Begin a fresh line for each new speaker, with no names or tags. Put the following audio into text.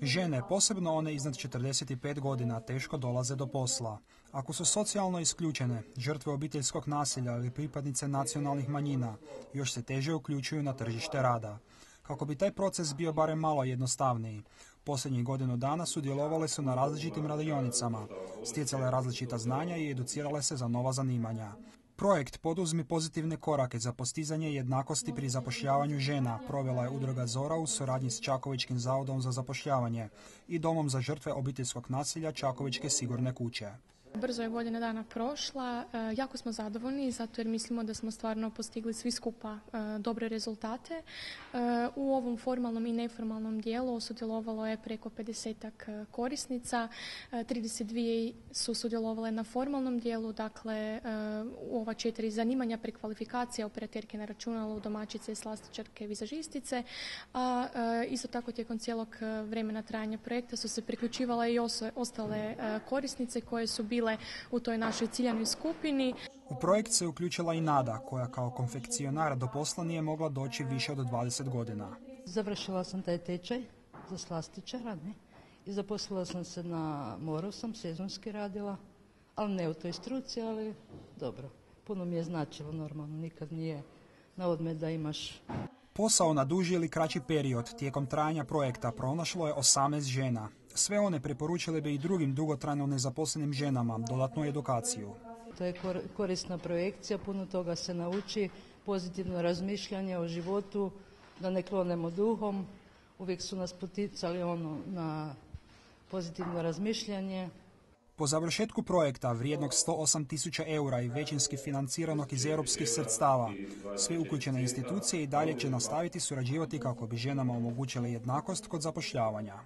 Žene, posebno one iznad 45 godina, teško dolaze do posla. Ako su socijalno isključene, žrtve obiteljskog nasilja ili pripadnice nacionalnih manjina, još se teže uključuju na tržište rada. Kako bi taj proces bio barem malo jednostavniji, posljednjih godinu dana sudjelovale su na različitim radionicama, stjecale različita znanja i educirale se za nova zanimanja. Projekt Poduzmi pozitivne korake za postizanje jednakosti pri zapošljavanju žena provela je udruga Zora u suradnji s Čakovečkim zavodom za zapošljavanje i Domom za žrtve obiteljskog nasilja Čakovečke sigurne kuće.
Brzo je godina dana prošla, jako smo zadovoljni zato jer mislimo da smo stvarno postigli svi skupa dobre rezultate. U ovom formalnom i neformalnom dijelu sudjelovalo je preko 50-ak korisnica, 32 su sudjelovale na formalnom dijelu, dakle u ova 4 zanimanja prekvalifikacija, operaterke na računalu, domaćice, slastičarke, vizažistice, a isto tako tijekom cijelog vremena trajanja projekta su se priključivale i ostale korisnice koje su bile u toj našoj ciljanoj skupini.
U projekt se uključila i Nada, koja kao konfekcionar do posla nije mogla doći više od 20 godina.
Završila sam taj tečaj za slastičara i zaposlila sam se na moru, sam sezonski radila, ali ne u toj struci, ali dobro. Puno mi je značilo, normalno, nikad nije na odmet da imaš.
Posao na duži ili kraći period tijekom trajanja projekta pronašlo je 18 žena. Sve one preporučile bi i drugim dugotrajno nezaposlenim ženama dodatnu edukaciju.
To je korisna projekcija, puno toga se nauči, pozitivno razmišljanje o životu, da ne klonemo duhom. Uvijek su nas poticali na pozitivno razmišljanje.
Po završetku projekta vrijednog 108.000 eura i većinski financiranog iz europskih sredstava, sve uključene institucije i dalje će nastaviti surađivati kako bi ženama omogućile jednakost kod zapošljavanja.